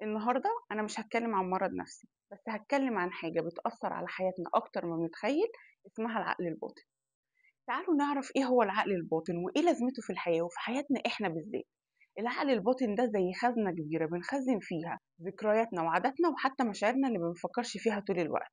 النهاردة أنا مش هتكلم عن مرض نفسي، بس هتكلم عن حاجة بتأثر على حياتنا أكتر ما بنتخيل. اسمها العقل الباطن. تعالوا نعرف إيه هو العقل الباطن وإيه لازمته في الحياة وفي حياتنا إحنا بالذات. العقل الباطن ده زي خزنة كبيرة بنخزن فيها ذكرياتنا وعاداتنا وحتى مشاعرنا اللي بنفكرش فيها طول الوقت.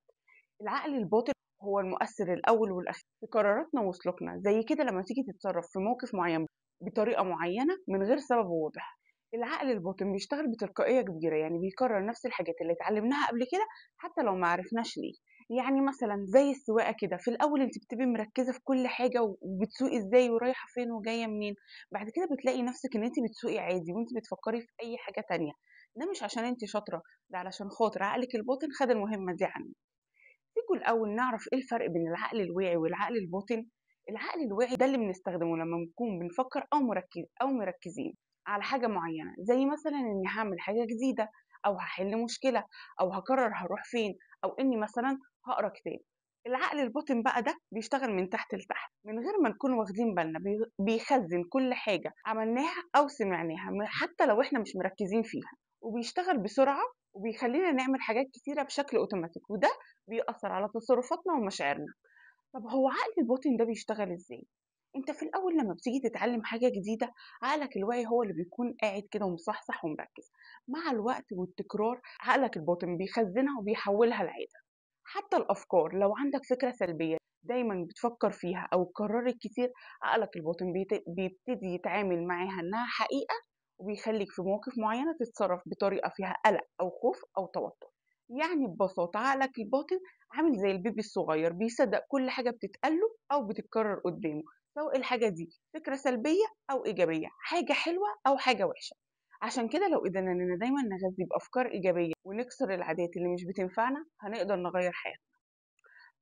العقل الباطن هو المؤثر الأول والأخير في قراراتنا وسلوكنا، زي كده لما تيجي تتصرف في موقف معين بطريقة معينة من غير سبب واضح. العقل الباطن بيشتغل بتلقائية كبيرة، يعني بيكرر نفس الحاجات اللي اتعلمناها قبل كده حتى لو ما عرفناش ليه. يعني مثلا زي السواقة كده، في الأول انت بتبقي مركزة في كل حاجة وبتسوقي ازاي ورايحة فين وجاية منين. بعد كده بتلاقي نفسك ان انت بتسوقي عادي وانت بتفكري في أي حاجة تانية. ده مش عشان انت شاطرة، ده علشان خاطر عقلك الباطن خد المهمة دي عنك. تيجوا الأول نعرف إيه الفرق بين العقل الواعي والعقل الباطن. العقل الواعي ده اللي بنستخدمه لما بنكون بنفكر أو مركزين على حاجة معينة، زي مثلا إني هعمل حاجة جديدة، أو هحل مشكلة، أو هقرر هروح فين، أو إني مثلا هقرا كتاب. العقل الباطن بقى ده بيشتغل من تحت لتحت من غير ما نكون واخدين بالنا، بيخزن كل حاجة عملناها أو سمعناها حتى لو إحنا مش مركزين فيها، وبيشتغل بسرعة وبيخلينا نعمل حاجات كتيرة بشكل أوتوماتيك، وده بيأثر على تصرفاتنا ومشاعرنا. طب هو عقل الباطن ده بيشتغل ازاي؟ انت في الاول لما بتيجي تتعلم حاجة جديدة، عقلك الواعي هو اللي بيكون قاعد كده ومصحصح ومركز. مع الوقت والتكرار عقلك الباطن بيخزنها وبيحولها لعادة. حتى الافكار، لو عندك فكرة سلبية دايما بتفكر فيها او اتكررت كتير، عقلك الباطن بيبتدي يتعامل معاها انها حقيقة، وبيخليك في مواقف معينة تتصرف بطريقة فيها قلق او خوف او توتر. يعني ببساطة عقلك الباطن عامل زي البيبي الصغير، بيصدق كل حاجة بتتقاله أو بتتكرر قدامه، سواء الحاجة دي فكرة سلبية أو إيجابية، حاجة حلوة أو حاجة وحشة. عشان كده لو قدرنا إننا دايما نغذي بأفكار إيجابية ونكسر العادات اللي مش بتنفعنا، هنقدر نغير حياتنا.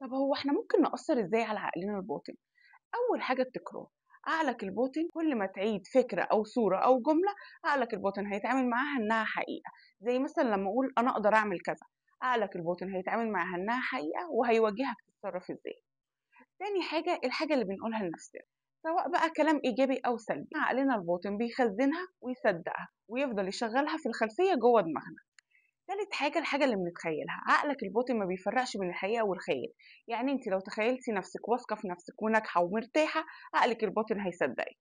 طب هو احنا ممكن نأثر ازاي على عقلنا الباطن؟ أول حاجة التكرار. عقلك الباطن كل ما تعيد فكرة أو صورة أو جملة، عقلك الباطن هيتعامل معاها إنها حقيقة. زي مثلا لما أقول أنا أقدر أعمل كذا، عقلك الباطن هيتعامل معاها إنها حقيقة وهيوجهك تتصرف إزاي. تاني حاجة الحاجة اللي بنقولها لنفسنا، سواء بقى كلام إيجابي أو سلبي، عقلنا الباطن بيخزنها ويصدقها ويفضل يشغلها في الخلفية جوه دماغنا. تالت حاجة الحاجة اللي بنتخيلها، عقلك الباطن ما بيفرقش بين الحقيقة والخيال. يعني انت لو تخيلتي نفسك واثقة في نفسك وناجحة ومرتاحة، عقلك الباطن هيصدقك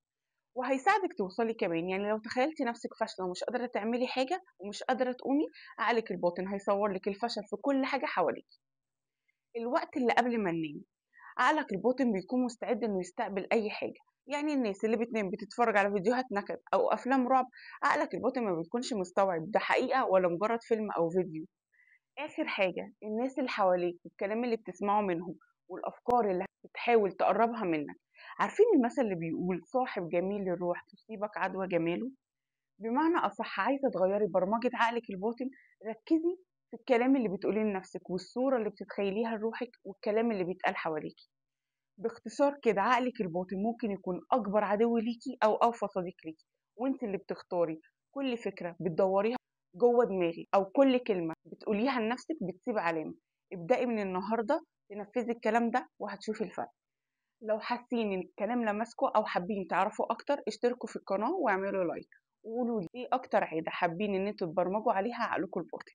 وهيساعدك توصلي كمان. يعني لو تخيلتي نفسك فاشلة ومش قادرة تعملي حاجة ومش قادرة تقومي، عقلك الباطن هيصور لك الفشل في كل حاجة حواليك. الوقت اللي قبل ما ننام، عقلك الباطن بيكون مستعد انه يستقبل اي حاجة. يعني الناس اللي بتنام بتتفرج على فيديوهات نكد او افلام رعب، عقلك الباطن ما بيكونش مستوعب ده حقيقة ولا مجرد فيلم او فيديو. آخر حاجة الناس اللي حواليك والكلام اللي بتسمعه منهم والأفكار اللي بتحاول تقربها منك. عارفين المثل اللي بيقول صاحب جميل الروح تصيبك عدوى جماله؟ بمعنى أصح، عايزة تغيري برمجة عقلك الباطن، ركزي في الكلام اللي بتقوليه لنفسك والصورة اللي بتتخيليها لروحك والكلام اللي بيتقال حواليكي. باختصار كده عقلك الباطن ممكن يكون أكبر عدو ليكي أو أوفى صديق ليكي، وانت اللي بتختاري. كل فكرة بتدوريها جوه دماغي أو كل كلمة بتقوليها لنفسك بتسيب علامة. ابدأي من النهاردة تنفذي الكلام ده وهتشوفي الفرق. لو حاسين ان الكلام لمسكوا او حابين تعرفوا اكتر، اشتركوا في القناة واعملوا لايك، وقولوا لي ايه اكتر عادة حابين ان انتوا تبرمجوا عليها عقلكم الباطن.